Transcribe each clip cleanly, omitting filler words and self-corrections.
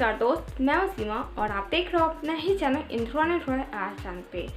नमस्कार दोस्त, मैं हूं सीमा और आप देख रहे हो अपना ही चैनल इंद्रवा ने आज चैनल पे।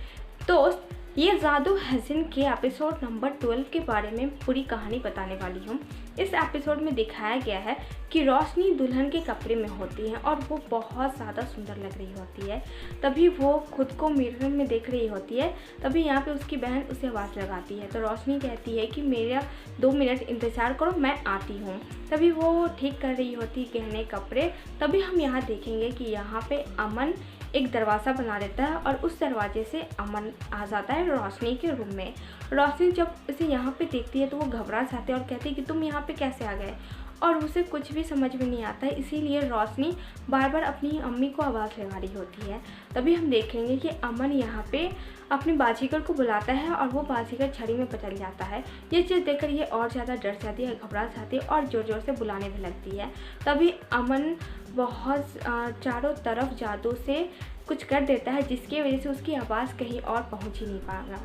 दोस्त, ये जादू हसीन के एपिसोड नंबर 12 के बारे में पूरी कहानी बताने वाली हूँ। इस एपिसोड में दिखाया गया है कि रोशनी दुल्हन के कपड़े में होती है और वो बहुत ज़्यादा सुंदर लग रही होती है। तभी वो खुद को मिरर में देख रही होती है। तभी यहाँ पे उसकी बहन उसे आवाज़ लगाती है तो रोशनी कहती है कि मेरा 2 मिनट इंतज़ार करो, मैं आती हूँ। तभी वो ठीक कर रही होती गहने कपड़े। तभी हम यहाँ देखेंगे कि यहाँ पे अमन एक दरवाज़ा बना देता है और उस दरवाजे से अमन आ जाता है रोशनी के रूम में। रोशनी जब उसे यहाँ पे देखती है तो वो घबरा जाती है और कहती है कि तुम यहाँ पे कैसे आ गए, और उसे कुछ भी समझ में नहीं आता है। इसीलिए रोशनी बार बार अपनी अम्मी को आवाज़ लगा रही होती है। तभी हम देखेंगे कि अमन यहाँ पे अपने बाजीगर को बुलाता है और वो बाजीगर छड़ी में बदल जाता है। ये चीज़ देखकर ये और ज़्यादा डर जाती है, घबरा जाती है और ज़ोर ज़ोर से बुलाने भी लगती है। तभी अमन बहुत चारों तरफ जादू से कुछ कर देता है जिसकी वजह से उसकी आवाज़ कहीं और पहुँच ही नहीं पाएगा।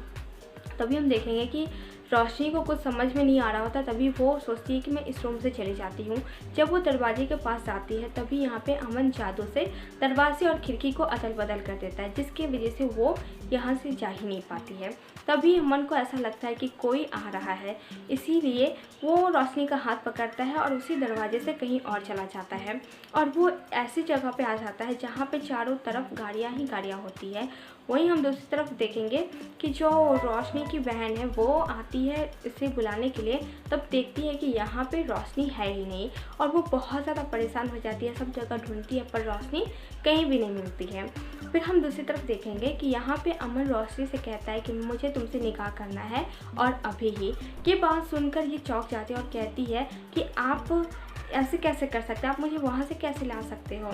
तभी हम देखेंगे कि रोशनी को कुछ समझ में नहीं आ रहा होता। तभी वो सोचती है कि मैं इस रूम से चली जाती हूँ। जब वो दरवाजे के पास जाती है तभी यहाँ पे अमन जादू से दरवाजे और खिड़की को अदल बदल कर देता है जिसकी वजह से वो यहाँ से जा ही नहीं पाती है। तभी अमन को ऐसा लगता है कि कोई आ रहा है, इसीलिए वो रोशनी का हाथ पकड़ता है और उसी दरवाजे से कहीं और चला जाता है और वो ऐसी जगह पे आ जाता है जहाँ पे चारों तरफ गाड़ियाँ ही गाड़ियाँ होती है। वहीं हम दूसरी तरफ देखेंगे कि जो रोशनी की बहन है वो आती है इसे बुलाने के लिए। तब देखती है कि यहाँ पे रोशनी है ही नहीं और वो बहुत ज़्यादा परेशान हो जाती है, सब जगह ढूंढती है पर रोशनी कहीं भी नहीं मिलती है। फिर हम दूसरी तरफ देखेंगे कि यहाँ पे अमन रोशनी से कहता है कि मुझे तुमसे निकाह करना है और अभी ही। ये बात सुनकर ये चौंक जाती है और कहती है कि आप ऐसे कैसे कर सकते हैं, आप मुझे वहाँ से कैसे ला सकते हो,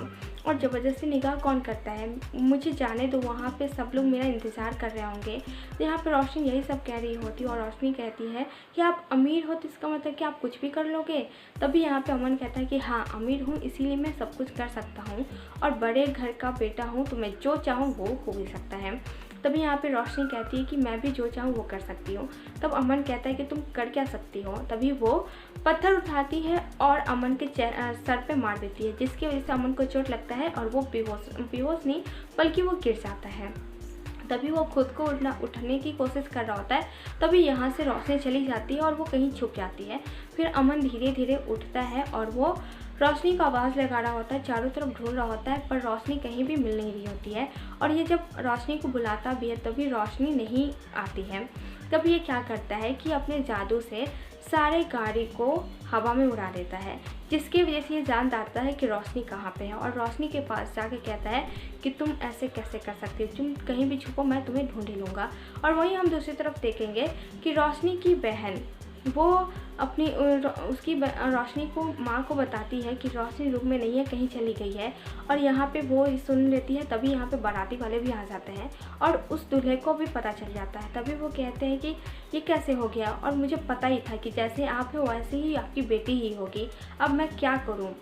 और ज़बरदस्ती निकाह कौन करता है, मुझे जाने दो, वहाँ पे सब लोग मेरा इंतज़ार कर रहे होंगे। यहाँ पे रोशनी यही सब कह रही होती है और रोशनी कहती है कि आप अमीर हो तो इसका मतलब कि आप कुछ भी कर लोगे। तभी यहाँ पे अमन कहता है कि हाँ, अमीर हूँ इसीलिए मैं सब कुछ कर सकता हूँ और बड़े घर का बेटा हूँ तो मैं जो चाहूँ वो हो भी सकता है। तभी यहाँ पे रोशनी कहती है कि मैं भी जो चाहूँ वो कर सकती हूँ। तब अमन कहता है कि तुम कर क्या सकती हो। तभी वो पत्थर उठाती है और अमन के सर पे मार देती है जिसकी वजह से अमन को चोट लगता है और वो बेहोश नहीं बल्कि वो गिर जाता है। तभी वो खुद को उठने की कोशिश कर रहा होता है। तभी यहाँ से रोशनी चली जाती है और वो कहीं छुप जाती है। फिर अमन धीरे धीरे उठता है और वो रोशनी को आवाज़ लगा रहा होता है, चारों तरफ ढूंढ रहा होता है पर रोशनी कहीं भी मिल नहीं रही होती है। और ये जब रोशनी को बुलाता भी है तभी रोशनी नहीं आती है। तब ये क्या करता है कि अपने जादू से सारे गाड़ी को हवा में उड़ा देता है जिसकी वजह से ये जान जाता है कि रोशनी कहाँ पे है और रोशनी के पास जाके कहता है कि तुम ऐसे कैसे कर सकते हो, तुम कहीं भी छुपो, मैं तुम्हें ढूंढ ही लूँगा। और वहीं हम दूसरी तरफ देखेंगे कि रोशनी की बहन वो अपनी रोशनी को माँ को बताती है कि रोशनी रूम में नहीं है, कहीं चली गई है। और यहाँ पे वो सुन लेती है। तभी यहाँ पे बाराती वाले भी आ जाते हैं और उस दूल्हे को भी पता चल जाता है। तभी वो कहते हैं कि ये कैसे हो गया, और मुझे पता ही था कि जैसे आप हो वैसे ही आपकी बेटी ही होगी, अब मैं क्या करूँ।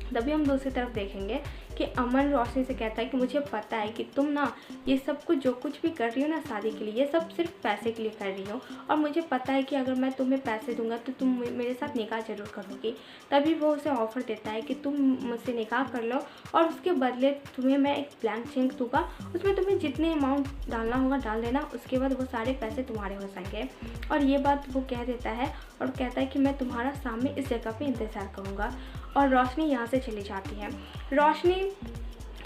तभी हम दूसरी तरफ देखेंगे कि अमन रोशनी से कहता है कि मुझे पता है कि तुम ना ये सब कुछ जो कुछ भी कर रही हो ना शादी के लिए, ये सब सिर्फ पैसे के लिए कर रही हो, और मुझे पता है कि अगर मैं तुम्हें पैसे दूंगा तो तुम मेरे साथ निकाह जरूर करोगी। तभी वो उसे ऑफ़र देता है कि तुम मुझसे निकाह कर लो और उसके बदले तुम्हें मैं एक ब्लैंक चेक दूँगा, उसमें तुम्हें जितने अमाउंट डालना होगा डाल देना, उसके बाद वो सारे पैसे तुम्हारे हो जाएंगे। और ये बात वो कह देता है और कहता है कि मैं तुम्हारा सामने इस जगह पे इंतज़ार करूँगा। और रोशनी यहाँ से चली जाती है। रोशनी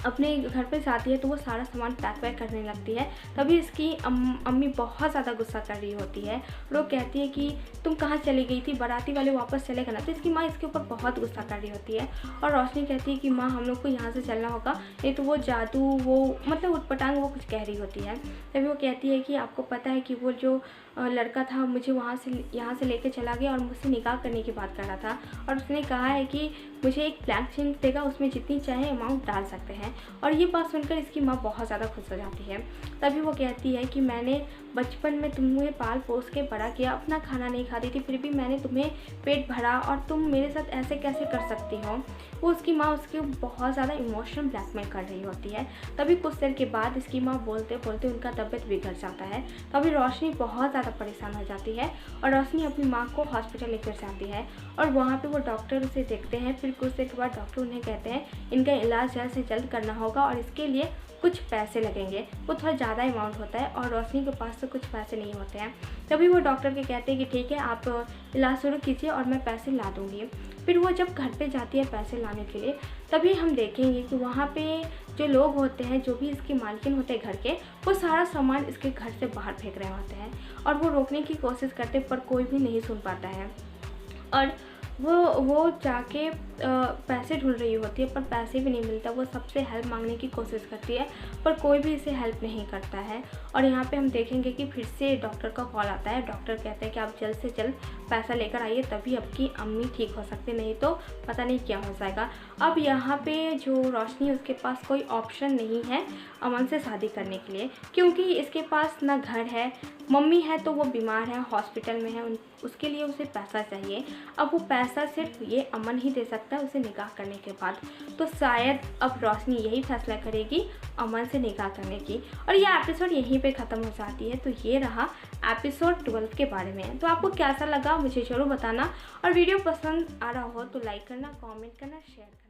अपने घर पे जाती है तो वो सारा सामान पैक वैक करने लगती है। तभी इसकी अम्मी बहुत ज़्यादा गुस्सा कर रही होती है। वो कहती है कि तुम कहाँ चली गई थी, बाराती वाले वापस चले गए ना। तो इसकी माँ इसके ऊपर बहुत गुस्सा कर रही होती है और रोशनी कहती है कि माँ हम लोग को यहाँ से चलना होगा, नहीं तो वो जादू वो मतलब उटपटांग वो कुछ कह रही होती है। तभी वो कहती है कि आपको पता है कि वो जो लड़का था मुझे यहाँ से लेके चला गया और मुझसे निकाह करने की बात कर रहा था, और उसने कहा है कि मुझे एक ब्लैंक चेक देगा, उसमें जितनी चाहे अमाउंट डाल सकते हैं। और ये बात सुनकर इसकी माँ बहुत ज़्यादा खुश हो जाती है। तभी वो कहती है कि मैंने बचपन में तुम्हें पाल पोस के बड़ा किया, अपना खाना नहीं खाती थी, फिर भी मैंने तुम्हें पेट भरा और तुम मेरे साथ ऐसे कैसे कर सकती हो। वो उसकी माँ उसके बहुत ज़्यादा इमोशनल ब्लैकमेल कर रही होती है। तभी कुछ देर के बाद इसकी माँ बोलते बोलते उनका तबीयत बिगड़ जाता है। तभी रोशनी बहुत ज़्यादा ज़्यादा परेशान हो जाती है और रोशनी अपनी माँ को हॉस्पिटल लेकर जाती है और वहाँ पे वो डॉक्टर उसे देखते हैं। फिर कुछ देर के बाद डॉक्टर उन्हें कहते हैं इनका इलाज जल्द से जल्द करना होगा और इसके लिए कुछ पैसे लगेंगे। वो थोड़ा ज़्यादा अमाउंट होता है और रोशनी के पास तो कुछ पैसे नहीं होते हैं। तभी वो डॉक्टर के कहते हैं कि ठीक है, आप इलाज शुरू कीजिए और मैं पैसे ला दूँगी। फिर वो जब घर पे जाती है पैसे लाने के लिए, तभी हम देखेंगे कि वहाँ पे जो लोग होते हैं, जो भी इसकी मालकिन होते हैं घर के, वो सारा सामान इसके घर से बाहर फेंक रहे होते हैं और वो रोकने की कोशिश करते पर कोई भी नहीं सुन पाता है। और वो जाके पैसे ढूंढ रही होती है पर पैसे भी नहीं मिलता। वो सबसे हेल्प मांगने की कोशिश करती है पर कोई भी इसे हेल्प नहीं करता है। और यहाँ पे हम देखेंगे कि फिर से डॉक्टर का कॉल आता है। डॉक्टर कहते हैं कि आप जल्द से जल्द पैसा लेकर आइए, तभी आपकी अम्मी ठीक हो सकती, नहीं तो पता नहीं क्या हो जाएगा। अब यहाँ पे जो रोशनी, उसके पास कोई ऑप्शन नहीं है अमन से शादी करने के लिए, क्योंकि इसके पास ना घर है, मम्मी है तो वो बीमार है, हॉस्पिटल में है, उसके लिए उसे पैसा चाहिए। अब वो पैसा सिर्फ ये अमन ही दे सकता है उसे निकाह करने के बाद। तो शायद अब रोशनी यही फैसला करेगी अमन से निकाह करने की और ये एपिसोड यहीं पे ख़त्म हो जाती है। तो ये रहा एपिसोड 12 के बारे में। तो आपको कैसा लगा मुझे ज़रूर बताना और वीडियो पसंद आ रहा हो तो लाइक करना, कमेंट करना, शेयर करना।